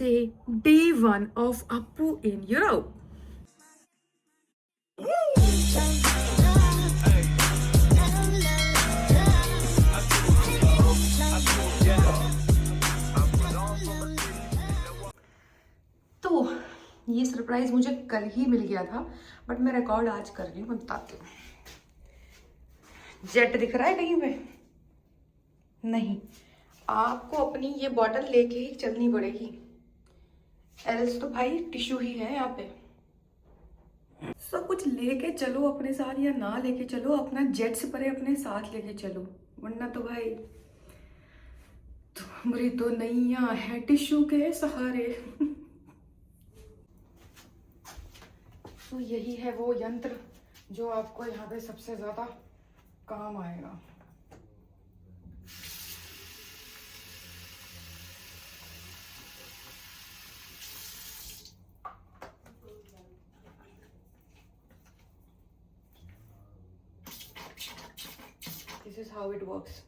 Say day one of Appu in Europe. तो ये surprise मुझे कल ही मिल गया था, बट मैं रिकॉर्ड आज कर रही हूँ। मैं बताती हूँ। जेट दिख रहा है कहीं पे? नहीं, आपको अपनी ये बॉटल लेके ही चलनी पड़ेगी, एल्स तो भाई टिश्यू ही है यहाँ पे। सब कुछ लेके चलो अपने साथ, या ना लेके चलो, अपना जेट से परे अपने साथ लेके चलो, वरना तो भाई तुम्हारी तो नैया है टिश्यू के सहारे। तो यही है वो यंत्र जो आपको यहाँ पे सबसे ज्यादा काम आएगा। This is how it works.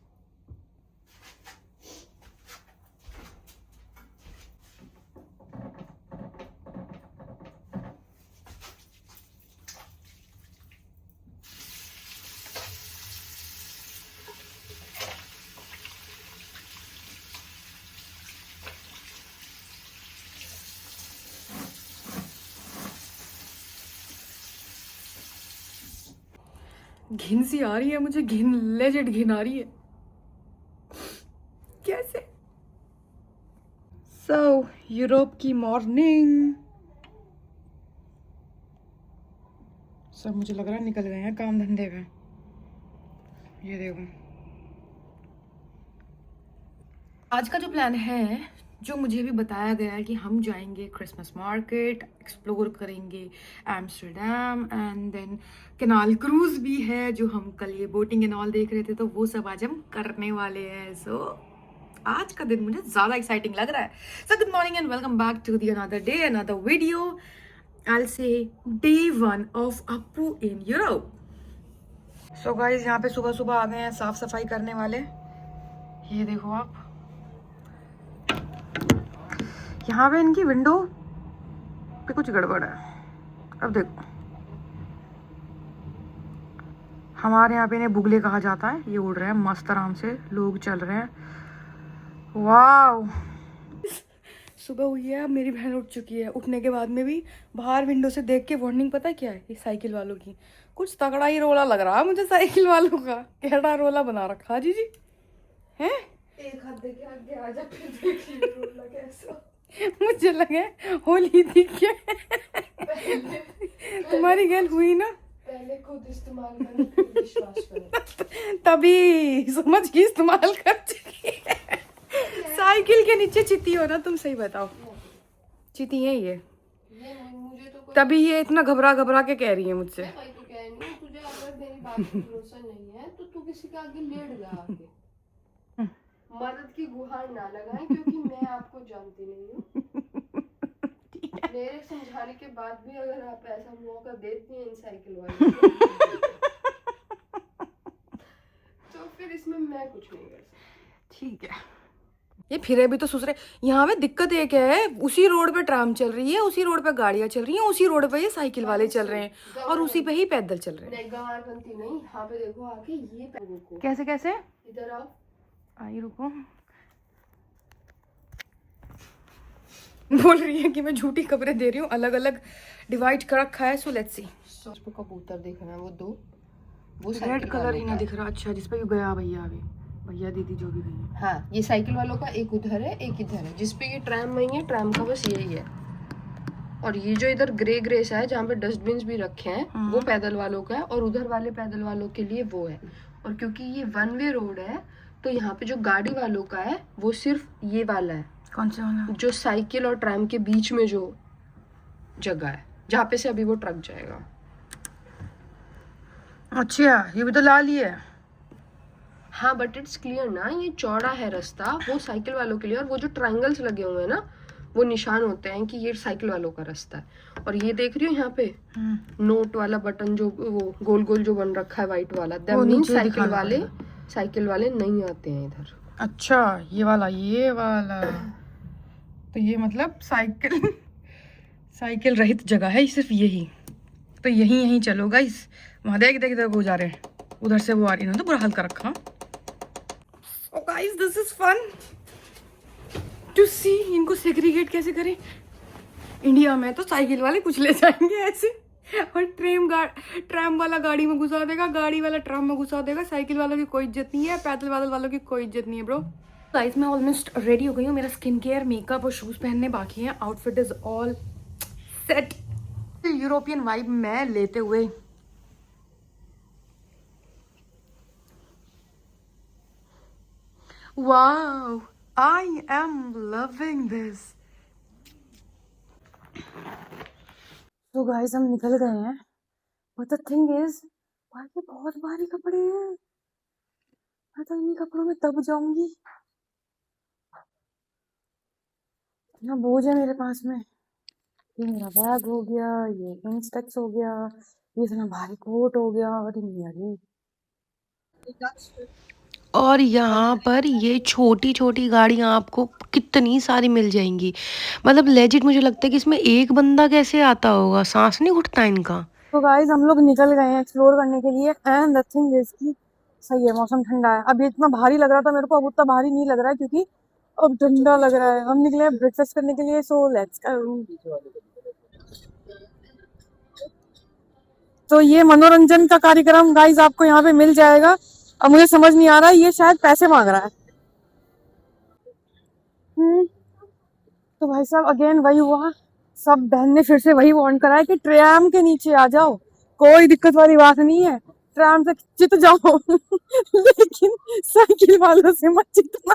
घिन सी आ रही है मुझे, घिन, लेजिट घिन आ रही है। कैसे? सो यूरोप की मॉर्निंग। सब मुझे लग रहा है निकल गए हैं काम धंधे पे। ये देखो, आज का जो प्लान है, जो मुझे भी बताया गया है कि हम जाएंगे क्रिसमस मार्केट, एक्सप्लोर करेंगे Amsterdam, and then canal cruise भी है जो हम कल ये बोटिंग एंड ऑल देख रहे थे, तो वो सब आज हम करने वाले हैं। सो आज का दिन मुझे ज्यादा एक्साइटिंग लग रहा है। So good morning and welcome back to the another day, another video. I say day one of Appu in Europe. So guys, यहाँ पे सुबह सुबह आ गए हैं साफ सफाई करने वाले। ये देखो आप, यहाँ पे इनकी विंडो पे कुछ गड़बड़ है। अब देखो, हमारे यहाँ पे इन्हें बुगले कहा जाता है। ये उड़ रहे हैं मस्त आराम से, लोग चल रहे हैं। वाव, सुबह हुई है, अब मेरी बहन उठ चुकी है। उठने के बाद में भी बाहर विंडो से देख के वार्निंग, पता है क्या है? ये साइकिल वालों की कुछ तगड़ा ही रोला लग रहा है मुझे। साइकिल वालों का कैसा रोला बना रखा जी जी है। एक हाथ देके आगे आ जा, फिर देखिए रोला कैसा। मुझे लगे होली दिख गया। तुम्हारी गैल हुई ना, पहले खुद इस्तेमाल करने फिर विश्वास करो, तभी समझ की इस्तेमाल कर चुकी है। साइकिल के नीचे चिती हो ना, तुम सही बताओ, चिती है ये मुझे तो तभी ये इतना घबरा घबरा के कह रही है मुझसे। तुझे अगर मेरी बात पर भरोसा नहीं है तो तू किसी के आगे लेट जा, आगे मदद की गुहार ना लगाएं, क्योंकि मैं आपको जानती नहीं हूँ। मेरे समझाने के बाद भी अगर आप ऐसा मौका देती हैं इन साइकिल वाले तो फिर इसमें मैं कुछ नहीं कर सकती। ठीक है, ये फिरे भी तो सुसरे। यहाँ पे दिक्कत एक है, उसी रोड पे ट्राम चल रही है, उसी रोड पे गाड़ियां चल रही हैं, उसी रोड पे ये साइकिल वाले चल रहे हैं, और उसी पे ही पैदल चल रहे हैं। गवारबंती नहीं, यहाँ पे देखो आके, ये कैसे कैसे, इधर आओ, आई रुको। बोल रही है कि मैं झूठी खबरें दे रही हूँ, अलग अलग डिवाइड कर रखा है। So let's see. उसको कबूतर दिख रहा है, वो रेड कलर ही ना दिख रहा। अच्छा, जिसपे गया भैया, अभी भैया दीदी जो भी गई। हाँ, ये साइकिल वालों का एक उधर है, एक इधर है। जिसपे ये ट्रैम नहीं है, ट्रैम का बस यही है। और ये जो इधर ग्रे ग्रे सा है, जहाँ पे डस्टबिन भी रखे हैं, वो पैदल वालों का है, और उधर वाले पैदल वालों के लिए वो है। और क्योंकि ये वन वे रोड है, तो यहाँ पे जो गाड़ी वालों का है वो सिर्फ ये वाला है। कौन सा वाला? जो साइकिल और ट्रैम के बीच में जो जगह है, जहाँ पे से अभी वो ट्रक जाएगा। अच्छा, ये भी तो लाल ही है। हाँ, बट इट्स क्लियर ना, ये चौड़ा है रास्ता, वो साइकिल वालों के लिए। और वो जो ट्रायंगल्स लगे हुए हैं ना, वो निशान होते हैं कि ये साइकिल वालों का रास्ता है। और ये देख रही हो यहाँ पे नोट वाला बटन, जो वो गोल गोल जो बन रखा है व्हाइट वाला, दैट मींस साइकिल वाले नहीं आते हैं इधर। अच्छा, ये वाला तो ये मतलब साइकिल साइकिल रहित जगह है सिर्फ यही। तो यहीं यहीं चलो गाइस। वहाँ देख देख देख वो जा रहे हैं, उधर से वो आ रही है, तो बुरा हाल कर रखा। Oh guys this is fun to see इनको सेग्रीगेट कैसे करें। इंडिया में तो साइकिल वाले कुछ ले जाएंगे ऐसे, और ट्रैम वाला गाड़ी में घुसा देगा, गाड़ी वाला ट्रम में घुसा देगा। साइकिल वालों की कोई इज्जत नहीं है, पैदल वालों की कोई इज्जत नहीं है ब्रो। गाइस मैं ऑलमोस्ट रेडी हो गई हूँ। मेरा स्किन केयर, मेकअप और शूज पहनने बाकी हैं। Outfit is all set. European vibe में लेते हुए wow I am loving this. तो गाइस हम निकल गए हैं, बट द थिंग इज भाई ये बहुत भारी कपड़े हैं। मैं तो इन्हीं कपड़ों में दब जाऊंगी। इतना बोझ है मेरे पास में। ये मेरा बैग हो गया, ये इंस्टेक्स हो गया, ये इतना भारी कोट हो गया। अरे नहीं यार, और यहाँ पर ये छोटी छोटी गाड़ियाँ आपको कितनी सारी मिल जाएंगी। मतलब लेजिट मुझे लगता है कि इसमें एक बंदा कैसे आता होगा, सांस नहीं घुटता इनका। तो गाइस हम लोग निकल गए हैं एक्सप्लोर करने के लिए। एंड द थिंग इज कि सही है, मौसम ठंडा है। अब ये इतना भारी लग रहा था मेरे को, अब उतना भारी नहीं लग रहा है क्योंकि अब ठंडा लग रहा है। हम निकले ब्रेकफास्ट करने के लिए, सो लेट्स गो। तो ये मनोरंजन का कार्यक्रम गाइस आपको यहाँ पे मिल जाएगा। अब मुझे समझ नहीं आ रहा है, ये शायद पैसे मांग रहा है। तो भाई साहब अगेन वही हुआ। सब बहन ने फिर से वही वार्न करा है कि ट्रैम के नीचे आ जाओ, कोई दिक्कत वाली बात नहीं है, ट्रैम से चित जाओ लेकिन साइकिल वालों से मत चितना।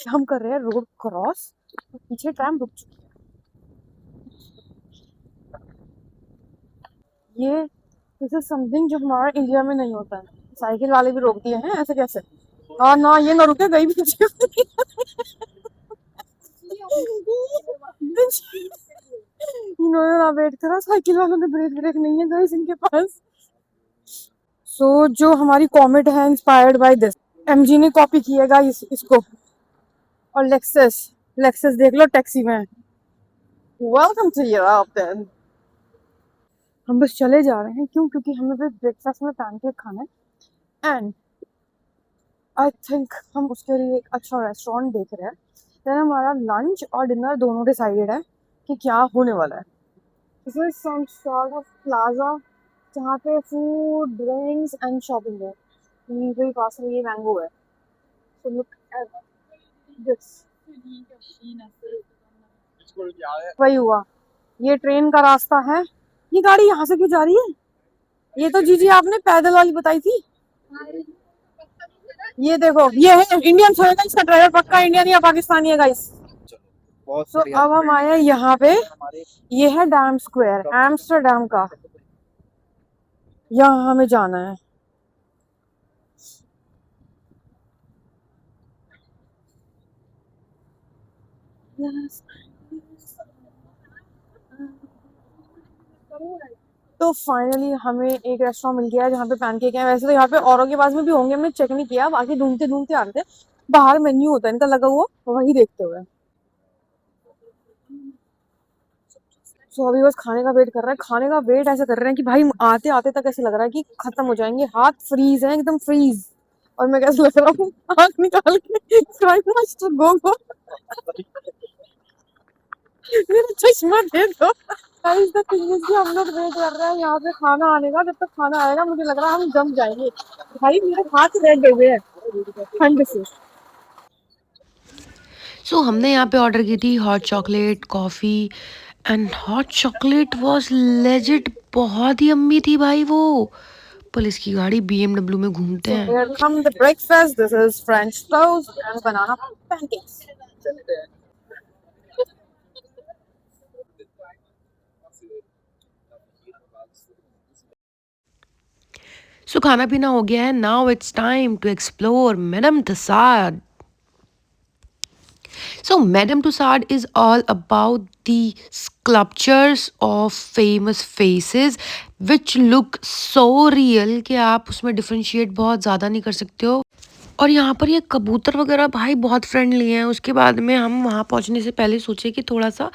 हम कर रहे हैं रोड क्रॉस, तो पीछे ट्रैम रुक चुकी है। ये दिस इज समथिंग जो हमारे इंडिया में नहीं होता है। साइकिल वाले भी रोक दिए हैं, ऐसे कैसे? और ना ये ना रुके, गई पीछे। इन्होंने ना वेट करा, साइकिल वालों ने ब्रेक ब्रेक नहीं है गाइस इनके पास। सो जो हमारी कॉमेट है इंस्पायर्ड बाय दिस, एमजी ने कॉपी की है गाइस इसको। और लेक्सस, लेक्सस देख लो टैक्सी में। Welcome to Europe then. हम बस चले जा रहे हैं, क्यों? क्योंकि हमें बस ब्रेकफास्ट में पैनकेक खाना है। एंड आई थिंक हम उसके लिए एक अच्छा रेस्टोरेंट देख रहे हैं। देन हमारा लंच और डिनर दोनों डिसाइडेड है कि क्या होने वाला है। This is some sort of plaza जहाँ पे फूड, ड्रिंक्स एंड शॉपिंग है। यहीं पे पास में ये मैंगो है। So look at this. वही हुआ, ये ट्रेन का रास्ता है। ये गाड़ी यहाँ से क्यों जा रही है? ये तो जीजी आपने पैदल वाली बताई थी। ये देखो, ये है इंडियन होएगा, इसका ड्राइवर पक्का इंडियन या पाकिस्तानी है गाइस। तो अब हम आए हैं यहाँ पे, ये है डैम स्क्वायर एम्स्टरडेम का, यहाँ हमें जाना है। तो फाइनली हमें एक रेस्टोरेंट मिल गया है जहाँ पे पैनकेक है। वैसे तो यहाँ पे औरों के पास में भी होंगे, हमने चेक नहीं किया, बाकी ढूंढते ढूंढते आ रहे थे। बाहर मेन्यू होता है इनका लगा हुआ, वही देखते हुए। सो अभी बस खाने का वेट कर रहा है। खाने का वेट ऐसे कर रहे हैं कि भाई आते आते तक ऐसे लग रहा है कि खत्म हो जाएंगे, हाथ फ्रीज है एकदम फ्रीज। और मैं कैसे लग रहा हूँ, आंख निकाल के गो गो मेरा चश्मा दे दो। गाइस द थिंग इज कि हम लोग वेट कर रहे हैं यहाँ पे खाना आने का। जब तक खाना आएगा मुझे लग रहा है हम जम जाएंगे। भाई मेरे हाथ रेड हो गए हैं ठंड से। सो हमने यहाँ पे ऑर्डर की थी hot chocolate coffee, and hot chocolate was legit बहुत ही अम्मी थी भाई। वो पुलिस की गाड़ी BMW में घूमते So हैं। here come the breakfast. This is French toast and banana pancakes. सो खाना पीना हो गया है, now it's time to explore Madame Tussauds. So, Madame Tussauds is all about the sculptures of famous faces which look so real कि आप उसमें differentiate बहुत ज़्यादा नहीं कर सकते हो। और यहाँ पर ये कबूतर वगैरह भाई बहुत फ्रेंडली हैं। उसके बाद में हम वहाँ पहुँचने से पहले सोचे कि थोड़ा सा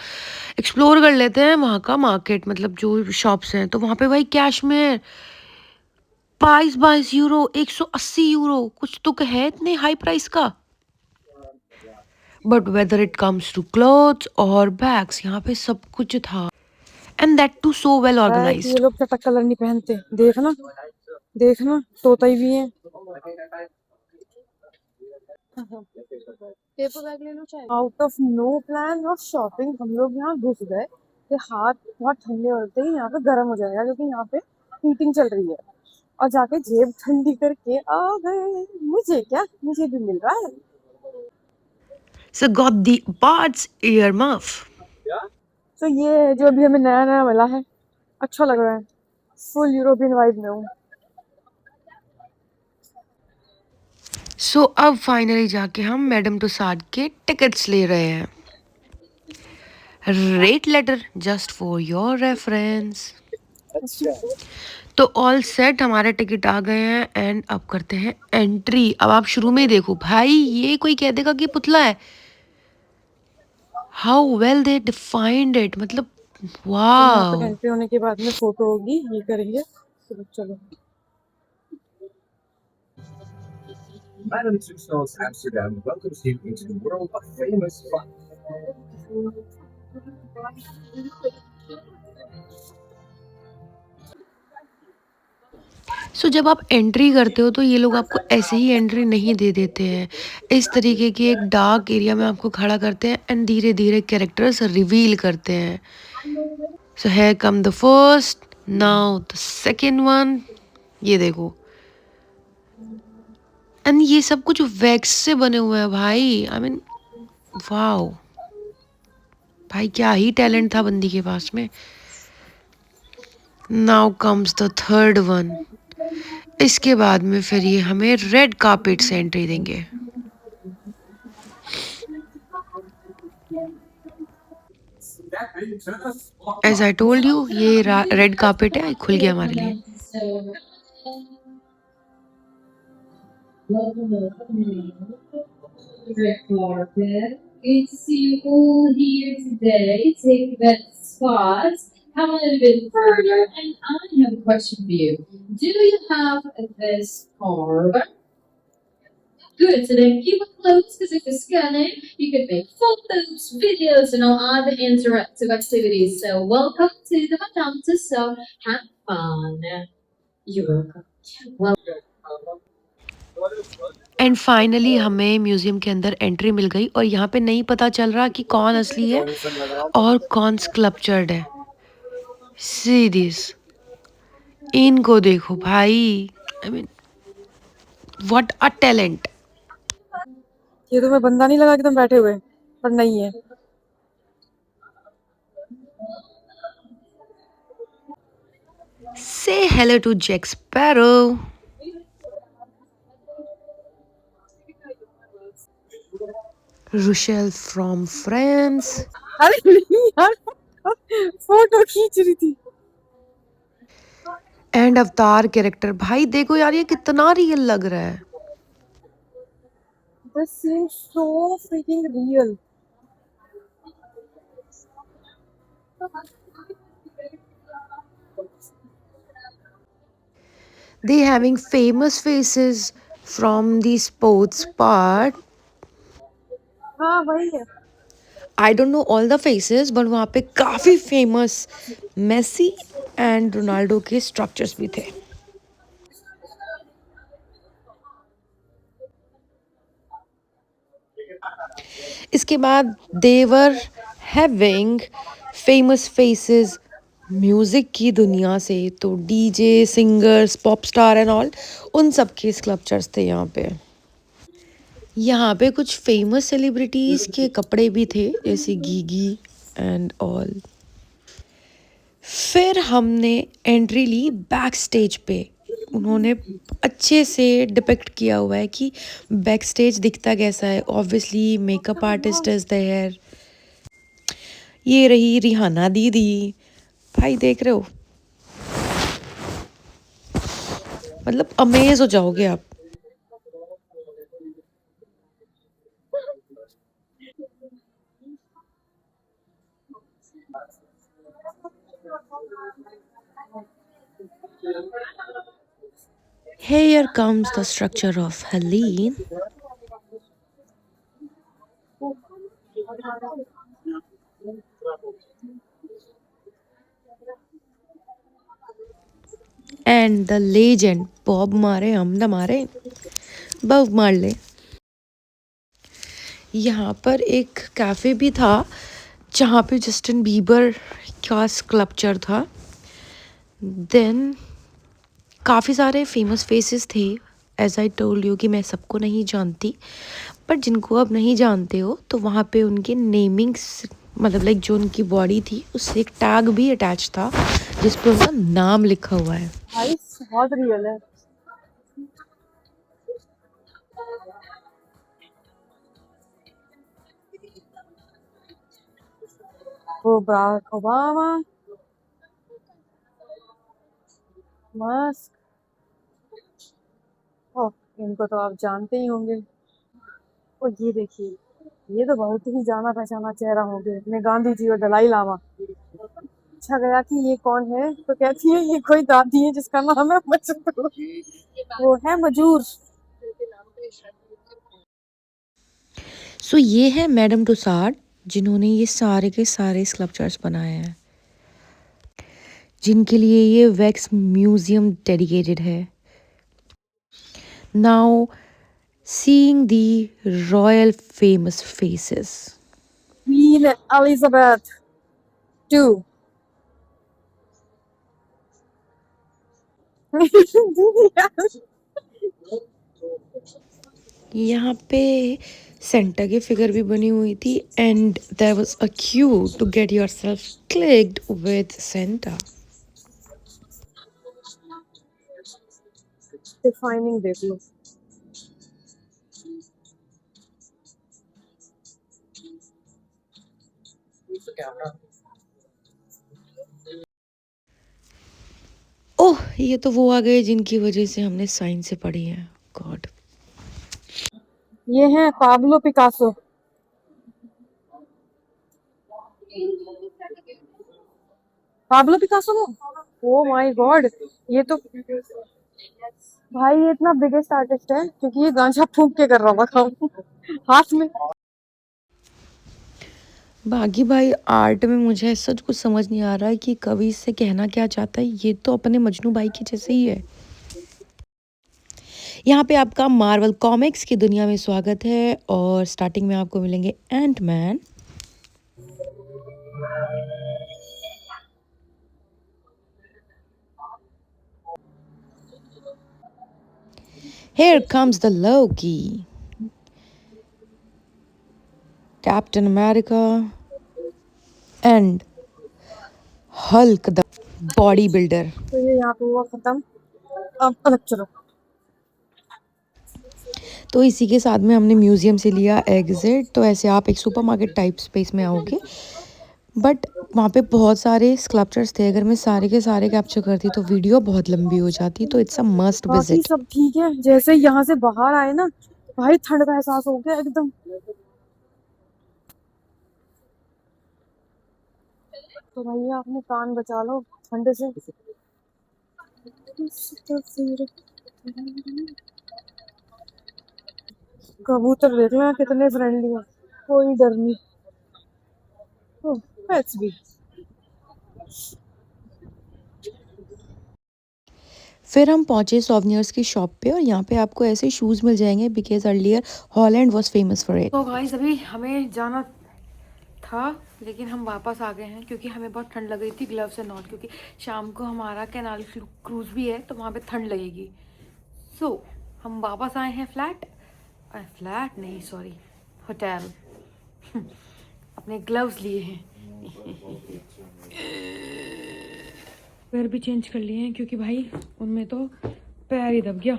एक्सप्लोर कर लेते हैं वहाँ का मार्केट, मतलब जो शॉप्स हैं। तो वहाँ पे भाई कैश में 22 22 यूरो, 180 यूरो, कुछ तो है इतने हाई प्राइस का। But whether it comes to clothes और बैग्स, यहाँ पे सब कुछ था, and that too so well है कि ये ऑर्गेनाइज्ड। लोग चटक कलर नहीं पहनते। देखना, देखना तोता ही भी है। पेपर बैग ले लो चाहे। Out of no plan of shopping हम लोग यहाँ घुस गए कि हाथ बहुत ठंडे होते ही यहाँ पे गर्म हो जाएगा, क्योंकि यहाँ पे हीटिंग चल रही है। और जाके जेब ठंडी करके आ गए। मुझे क्या, मुझे भी मिल रहा है। So got the Bart's earmuff. तो ये है जो अभी हमें नया नया मिला है, अच्छा लग रहा है। फुल यूरोपियन वाइब में हूँ। सो अब फाइनली जाके हम मैडम तुसाद के टिकट्स ले रहे हैं। Rate letter just for your reference. तो ऑल सेट, हमारे टिकट आ गए हैं एंड अब करते हैं एंट्री। अब आप शुरू में ही देखो भाई, ये कोई कह देगा कि पुतला है। How well they defined it, मतलब तो यहाँ पे वाह। एंट्री होने के बाद में फोटो होगी, ये करेंगे। चलो चलो। Madame Tussauds Amsterdam welcomes you into the world of famous fun. सो जब आप एंट्री करते हो तो ये लोग आपको ऐसे ही एंट्री नहीं दे देते हैं। इस तरीके के एक डार्क एरिया में आपको खड़ा करते हैं एंड धीरे धीरे कैरेक्टर्स रिवील करते हैं। सो है come the first, now the second one, ये देखो। एंड ये सब कुछ वैक्स से बने हुए हैं भाई, आई मीन वाओ। भाई क्या ही टैलेंट था बंदी के पास में। Now comes the third one. इसके बाद में फिर ये हमें रेड कार्पेट से एंट्री देंगे। एज आई टोल्ड यू, ये रेड कार्पेट है, खुल गया हमारे लिए। Red carpet. Good to see you all here today. Take the best spots. Come a little bit further, and I have a question for you. Do you have this card? Good. So then keep it close, because if you're scanning, you can make photos, videos, and all other interactive activities. So welcome to the Madame Tussauds. Have fun. You're welcome. And finally हमें museum के अंदर entry मिल गई और यहाँ पे नहीं पता चल रहा कि कौन असली है और कौन स्कल्पचर्ड है। सी दिस, इनको देखो भाई, I mean what a talent. ये तुम्हें बंदा नहीं लगा कि तुम बैठे हुए, पर नहीं है। Say hello to Jack Sparrow. Rochelle from France. अरे नहीं यार, फोटो खींच रही थी। एंड अवतार कैरेक्टर, भाई देखो यार ये कितना रियल लग रहा है। This seems so freaking real. They having famous faces from the sports part. हाँ वही है। I don't know all the faces, but वहाँ पे काफ़ी famous मेसी एंड रोनाल्डो के स्ट्रक्चर्स भी थे। इसके बाद they were having famous faces music की दुनिया से, तो DJ, singers, pop star and all, उन सब के स्कल्पचर्स थे यहाँ पे। यहाँ पे कुछ फेमस सेलिब्रिटीज़ के कपड़े भी थे, जैसे गीगी एंड ऑल। फिर हमने एंट्री ली बैक स्टेज पे। उन्होंने अच्छे से डिपिक्ट किया हुआ है कि बैक स्टेज दिखता कैसा है। Obviously makeup artist is there. ये रही रिहाना दीदी, भाई देख रहे हो, मतलब अमेज हो जाओगे आप। Here comes the structure of Helene. And the legend Bob Marley, हमदा मारे बब मार्ले। यहाँ पर एक कैफ़े भी था जहाँ पे जस्टिन बीबर का स्कल्पचर था। देन काफ़ी सारे फेमस फेसेस थे। एज आई टोल्ड यू कि मैं सबको नहीं जानती, बट जिनको आप नहीं जानते हो तो वहाँ पे उनके नेमिंग्स, मतलब लाइक जो उनकी बॉडी थी उससे एक टैग भी अटैच था जिस पे उनका नाम लिखा हुआ है। भाई बहुत रियल है। वो बराक ओबामा मस्क। ओह, इनको तो आप जानते ही होंगे। और ये देखिए, ये तो बहुत ही जाना पहचाना चेहरा हो गया अपने गांधी जी और दलाई लामा। पूछा गया कि ये कौन है तो कहती है ये कोई दादी है जिसका नाम है मजदूर। वो है मजूर। सो ये है मैडम टुसाड जिन्होंने ये सारे के सारे स्कल्पचर्स बनाए हैं, जिनके लिए ये वैक्स म्यूजियम डेडिकेटेड है। Now seeing the royal famous faces. Queen Elizabeth two. यहाँ पे सेंटा की फिगर भी बनी हुई थी and there was a queue to get yourself clicked with Santa. Defining देख लो। ओह, ये तो वो आ गए जिनकी वजह से हमने साइंस से पढ़ी है। गॉड। ये है पाब्लो पिकासो। पाब्लो पिकासो वो, ओ माय गॉड, ये तो भाई ये इतना बिगेस्ट आर्टिस्ट है क्योंकि ये गांजा फूंक के कर रहा था काम हाथ में। बागी भाई, आर्ट में मुझे ऐसा कुछ समझ नहीं आ रहा है कि कवि इससे कहना क्या चाहता है। ये तो अपने मजनू भाई के जैसे ही है। यहाँ पे आपका मार्वल कॉमिक्स की दुनिया में स्वागत है और स्टार्टिंग में आपको मिलेंगे Ant-Man. Here comes the Loki, Captain America, and Hulk the bodybuilder. तो ये यहाँ पे हुआ खत्म। अब अलग चलो। तो इसी के साथ में हमने म्यूजियम से लिया एग्जिट। तो ऐसे आप एक सुपरमार्केट टाइप स्पेस में आओगे, बट वहाँ पे बहुत सारे स्कल्पचर्स थे। अगर मैं सारे के सारे कैप्चर करती तो वीडियो बहुत लंबी हो जाती, तो इट्स अ मस्ट बाकी विजिट। सब ठीक है। जैसे यहाँ से बाहर आए ना, भाई ठंड का एहसास हो गया एकदम। तो भैया अपने कान बचा लो ठंड से। कबूतर देख लो कितने फ्रेंडली हैं, कोई डर नहीं। ओह, पेट्स भी। फिर हम पहुंचे सोवेनियर्स की शॉप पे और यहाँ पे आपको ऐसे शूज़ मिल जाएंगे because earlier Holland was famous for it. तो गाइस अभी हमें जाना था लेकिन हम वापस आ गए हैं क्योंकि हमें बहुत ठंड लग रही थी, ग्लव्स एंड ऑल, क्योंकि शाम को हमारा कैनाल क्रूज भी है तो वहाँ पे ठंड लगेगी। सो हम वापस आए हैं फ्लैट नहीं सॉरी होटल। अपने ग्लव्स लिए हैं। पैर भी चेंज कर लिए हैं क्योंकि भाई उनमें तो पैर ही दब गया।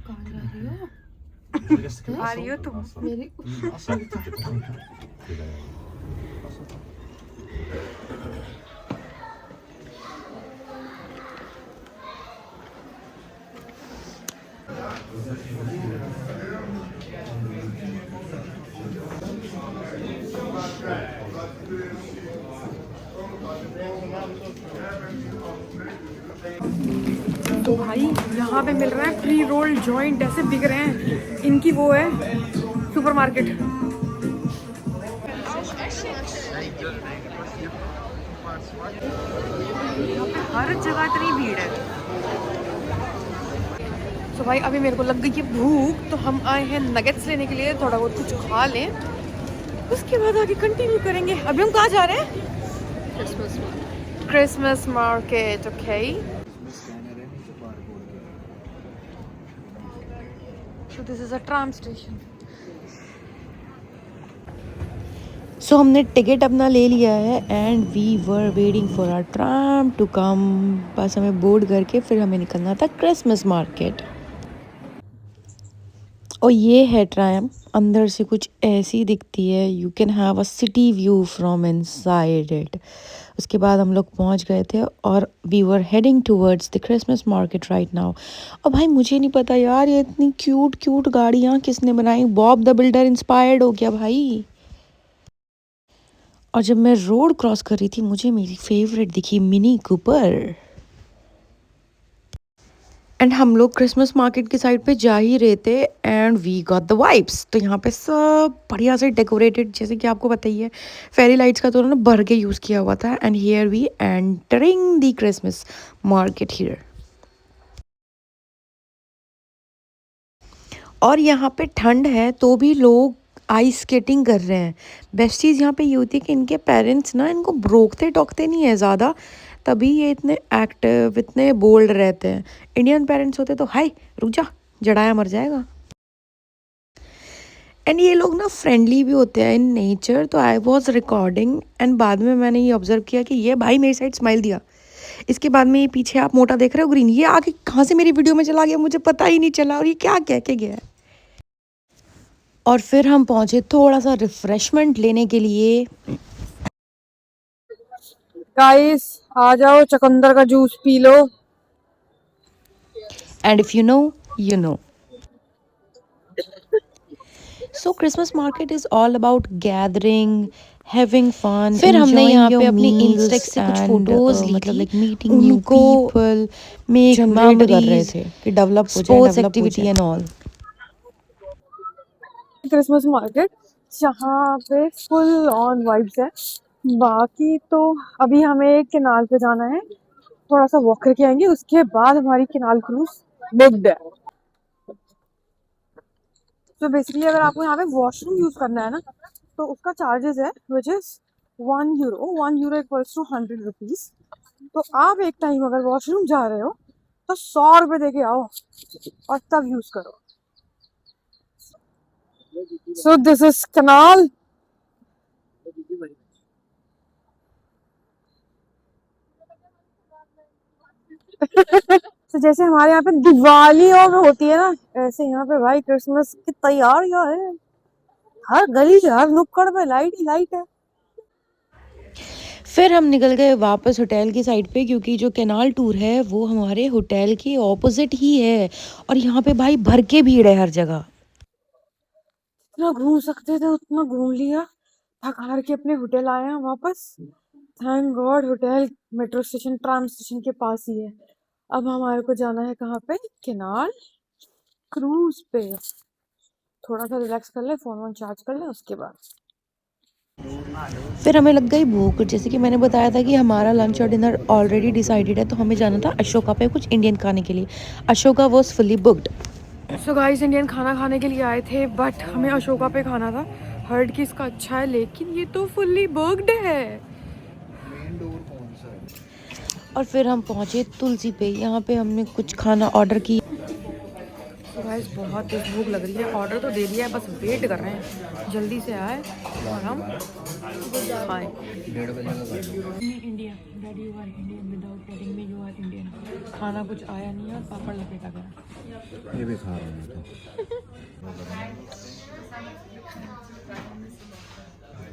कहाँ जा रही हो? आ रही हो तुम मेरी? भाई यहाँ पे मिल रहा है प्री रोल्ड जॉइंट, ऐसे बिक रहे हैं। इनकी वो है सुपरमार्केट। हर जगह इतनी भीड़ है। तो भाई अभी मेरे को लग गई है भूख, तो हम आए हैं नगेट्स लेने के लिए, थोड़ा बहुत कुछ खा लें, उसके बाद आगे कंटिन्यू करेंगे। अभी हम कहाँ जा रहे हैं? Christmas market. Okay, so this is a tram station. So हमने टिकट अपना ले लिया है and we were waiting for our tram to come. बस हमें बोर्ड करके फिर हमें निकलना था क्रिसमस मार्केट। और ये है ट्राम, अंदर से कुछ ऐसी दिखती है। You can have a city view from inside it. उसके बाद हम लोग पहुंच गए थे और we were heading towards the Christmas market right now. और भाई मुझे नहीं पता यार, ये इतनी क्यूट क्यूट गाड़ियाँ किसने बनाई? बॉब द बिल्डर इंस्पायर्ड हो गया भाई। और जब मैं रोड क्रॉस कर रही थी मुझे मेरी फेवरेट दिखी, मिनी कूपर। एंड हम लोग क्रिसमस मार्केट की साइड पे जा ही रहे थे and we got the vibes. तो यहाँ पे सब बढ़िया से डेकोरेटेड, जैसे कि आपको पता ही है फेरी लाइट्स का तो उन्होंने भर के यूज़ किया हुआ था। And here we entering the Christmas market here. और यहाँ पे ठंड है तो भी लोग आइस स्केटिंग कर रहे हैं। बेस्ट चीज़ यहाँ पे ये होती है कि इनके पेरेंट्स ना इनको रोकते टोकते नहीं है ज़्यादा, तभी ये इतने एक्टिव इतने बोल्ड रहते हैं। इंडियन पेरेंट्स होते तो हाय रुक जा, जड़ाया मर जाएगा। एंड ये लोग ना फ्रेंडली भी होते हैं इन नेचर। तो आई वॉज रिकॉर्डिंग एंड बाद में मैंने ये ऑब्जर्व किया कि ये भाई मेरी साइड स्माइल दिया। इसके बाद में ये पीछे आप मोटा देख रहे हो ग्रीन, ये आगे कहाँ से मेरी वीडियो में चला गया मुझे पता ही नहीं चला, और ये क्या कह के गया है। और फिर हम पहुंचे थोड़ा सा रिफ्रेशमेंट लेने के लिए। गाइस आ जाओ, चुकंदर का जूस पी लो। And if you know you know. So Christmas market is all about gathering, having fun. फिर हमने यहाँ पे अपनी इंस्टेक्स से कुछ फोटोज ली, मतलब like meeting new people, make memories कर रहे थे कि डेवलप हो जाए, sports activity and all. Christmas market जहाँ पे फुल ऑन वाइब्स है। बाकी तो अभी हमें केनाल पे जाना है, थोड़ा सा वॉक करके आएंगे, उसके बाद हमारी केनाल क्रूज बुक्ड है। तो बेसिकली अगर आपको यहाँ पे वॉशरूम यूज करना है ना, तो उसका चार्जेस है which is €1। €1 equals to 100 rupees. तो आप एक टाइम अगर वॉशरूम जा रहे हो तो 100 रुपये दे के आओ और तब यूज करो। So this is canal. तो जैसे हमारे यहाँ पे दिवालियों में होती है ना, ऐसे यहाँ पे भाई क्रिसमस की तैयारियां है। हर गली हर नुक्कड़ पे लाइट ही लाइट है। फिर हम निकल गए वापस होटल की साइड पे, क्योंकि जो कैनाल टूर है वो हमारे होटल के ऑपोजिट ही है। और यहाँ पे भाई भर के भीड़ है हर जगह। जितना घूम सकते थे उतना घूम लिया, थक हार के अपने होटल आए हैं वापस। Thank God hotel metro station tram station के पास ही है। अब हमारे को जाना है कहाँ पे? केनाल क्रूज पे। थोड़ा सा रिलैक्स कर ले, फोन वोन चार्ज कर ले, उसके बाद फिर हमें लग गई भूख। जैसे कि मैंने बताया था कि हमारा लंच और डिनर ऑलरेडी डिसाइडेड है, तो हमें जाना था अशोका पे कुछ इंडियन खाने के लिए। Ashoka was fully booked. So guys Indian खाना खाने के लिए आए थे, बट हमें अशोका पे खाना था। हर्ड की इसका अच्छा है, लेकिन ये तो फुल्ली बुक्ड है। और फिर हम पहुंचे तुलसी पे। यहाँ पे हमने कुछ खाना ऑर्डर किया। तो गाइस बहुत तेज भूख लग रही है, ऑर्डर तो दे दिया है, बस वेट कर रहे हैं जल्दी से आए और हम खाएं। India daddy you are Indian without telling me you are Indian. खाना कुछ आया नहीं है, पापड़ लपेटा गया। ये भी खा रहा हूँ तो।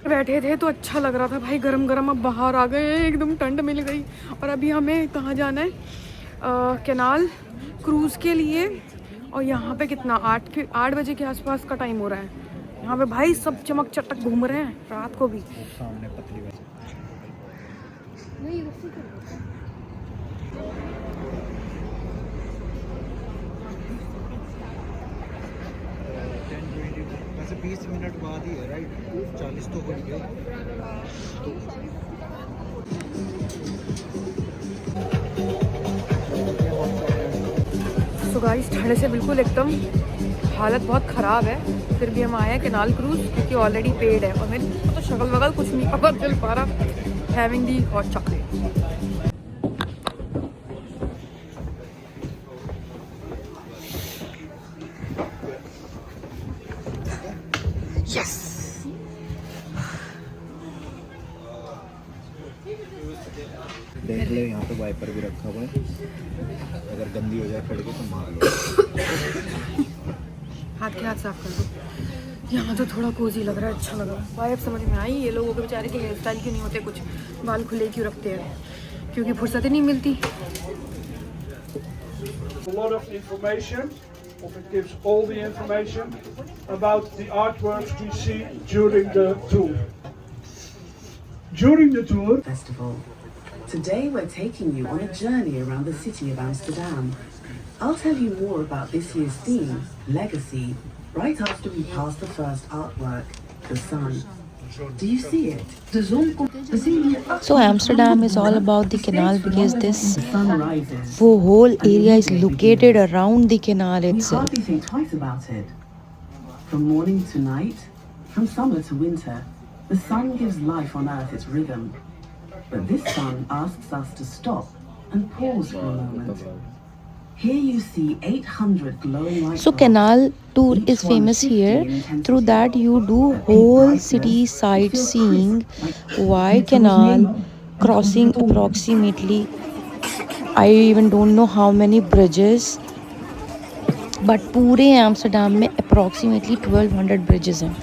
बैठे थे तो अच्छा लग रहा था भाई, गरम गरम। अब बाहर आ गए, एकदम ठंड मिल गई। और अभी हमें कहाँ जाना है? कैनाल क्रूज़ के लिए। और यहाँ पे कितना 8 बजे के आसपास का टाइम हो रहा है। यहाँ पे भाई सब चमक चटक घूम रहे हैं रात को भी। सामने पतली बस। आधी है राइट 40 तो बढ़ गए सो गाइस ठंड से बिल्कुल एकदम हालत बहुत ख़राब है, फिर भी हम आए हैं कैनाल क्रूज क्योंकि ऑलरेडी पेड है और मेरी तो शक्ल वगल कुछ नहीं पता चल पा रहा। Having the hot chocolate. Yes देख ले यहाँ पे वाइपर भी रखा हुआ है अगर गंदी हो जाए खड़के तो मार लो हाथ के हाथ साफ कर दो। यहाँ तो थोड़ा कोजी लग रहा है, अच्छा लग रहा है। वाइब समझ में आई, ये लोगों के बेचारे के हेयर स्टाइल क्यों नहीं होते, कुछ बाल खुले क्यों रखते हैं, क्योंकि फुर्सत ही नहीं मिलती। A lot of information, or it gives all the information about the artworks we see during the tour. During the tour, Festival. Today we're taking you on a journey around the city of Amsterdam. I'll tell you more about this year's theme, Legacy, right after we pass the first artwork, the sun. Do you see it? De zon komt. We zien hier So Amsterdam is all about the canal because this the sun rises. whole area is located around the canal We itself. hardly think twice about it. From morning to night, from summer to winter, the sun gives life on Earth its rhythm. But this sun asks us to stop and pause for a moment. Here you see 800 glowing light So bulbs. canal tour Each is one famous 50 here. in intensity. Through that you do The pink whole brightness city feels sightseeing crisp, via canal, crossing approximately, I even don't know how many bridges, but पूरे Amsterdam में approximately 1200 bridges हैं.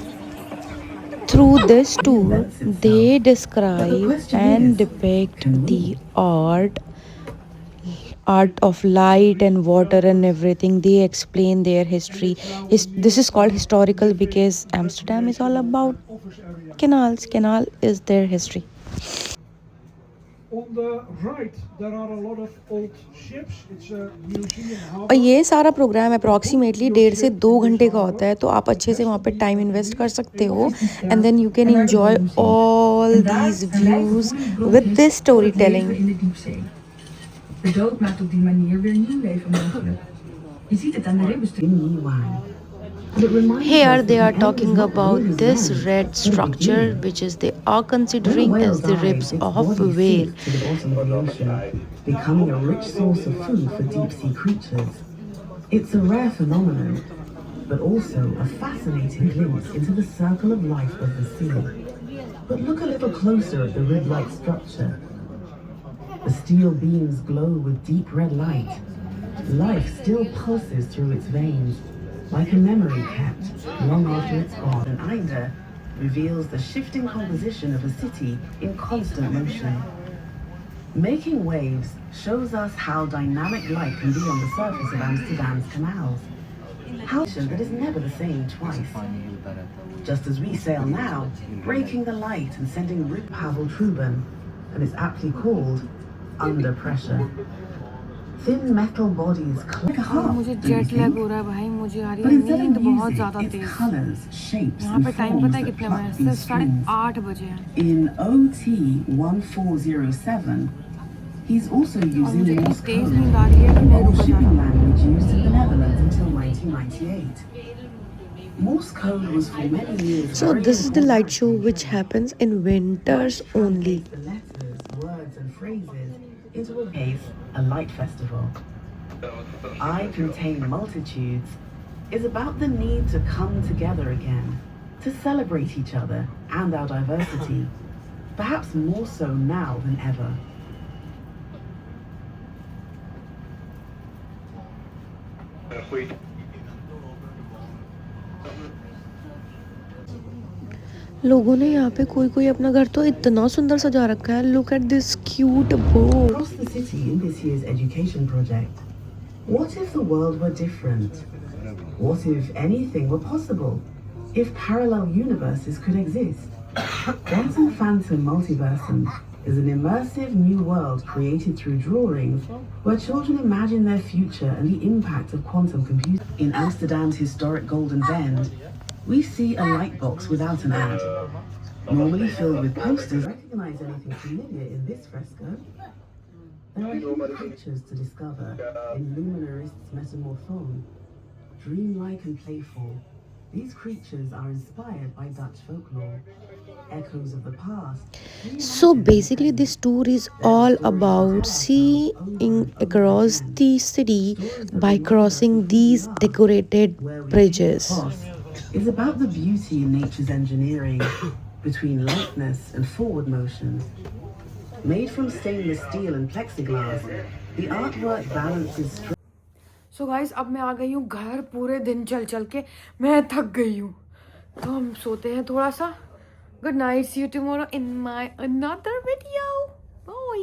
Through this tour, they describe and depict the art of light and water and everything. They explain their history. This is called historical because Amsterdam is all about canals. Canal is their history. on the right, there are a lot of old ships. It's a museum और harbor. ये सारा programme approximately 1.5 से 2 घंटे का होता है, तो आप अच्छे से वहाँ पे टाइम इन्वेस्ट कर सकते हो and then you can enjoy all these views with this story telling. in de diepzee. De dood maakt op die manier weer nieuw leven mogelijk. Je ziet het aan de ribbenstukken. in Yuan. It reminds Here us they that are the talking end is not about whale is this land, red but a structure beginning. which is they are considering When a as whale the dies, ribs its of body whale. sinks to the bottom of the ocean, becoming a rich source of food for deep-sea creatures. It's a rare phenomenon, but also a fascinating glimpse into the circle of life of the sea. But look a little closer at the rib-like structure. The steel beams glow with deep red light. Life still pulses through its veins, like a memory kept long after it's gone. And Einder reveals the shifting composition of a city in constant motion. Making waves shows us how dynamic light can be on the surface of Amsterdam's canals. How that is never the same twice. Just as we sail now, breaking the light and sending Pavel Truban, and it's aptly called Under Pressure. Thin metal bodies like a heart. मुझे jet lag हो रहा है भाई, मुझे आ रही But है instead नींद of बहुत music, ज़्यादा it's तेज। colors, shapes, यहाँ and पे टाइम forms पता है that कितने pluck बजे हैं? these सिर्फ strings. 8:30 बजे हैं। In OT 1407, he's also और using मुझे इतनी Morse तेज code, नींद आ रही है कि नहीं the रुका जा shipping रहा। language used in the Netherlands until 1998. Morse code was for many years. So very this is the light important show which happens in winters only. The letters, words, and phrases into a case, a light festival. I Contain Multitudes is about the need to come together again, to celebrate each other and our diversity, perhaps more so now than ever. लोगों ने यहाँ पे कोई कोई अपना घर तो इतना सुंदर सजा रखा है. Look at this cute boat. Across the city in this year's education project, what if the world were different? What if anything were possible? If parallel universes could exist? Quantum Phantom Multiversum is an immersive new world created through drawings where children imagine their future and the impact of quantum computing. In Amsterdam's historic Golden Bend, We see a light box without an ad, normally filled with posters. Recognize anything familiar in this fresco? There are hidden creatures to discover in Luminarist's Metamorphone. Dreamlike and playful, these creatures are inspired by Dutch folklore, echoes of the past. So basically this tour is all about seeing across the city by crossing these decorated bridges. Is about the beauty in nature's engineering between lightness and forward motion. Made from stainless steel and plexiglass, the artwork balances so guys अब मैं आ गई हूँ घर। पूरे दिन चल चल के मैं थक गई हूँ, तो हम सोते हैं थोड़ा सा। Good night, see you tomorrow in my another video, bye.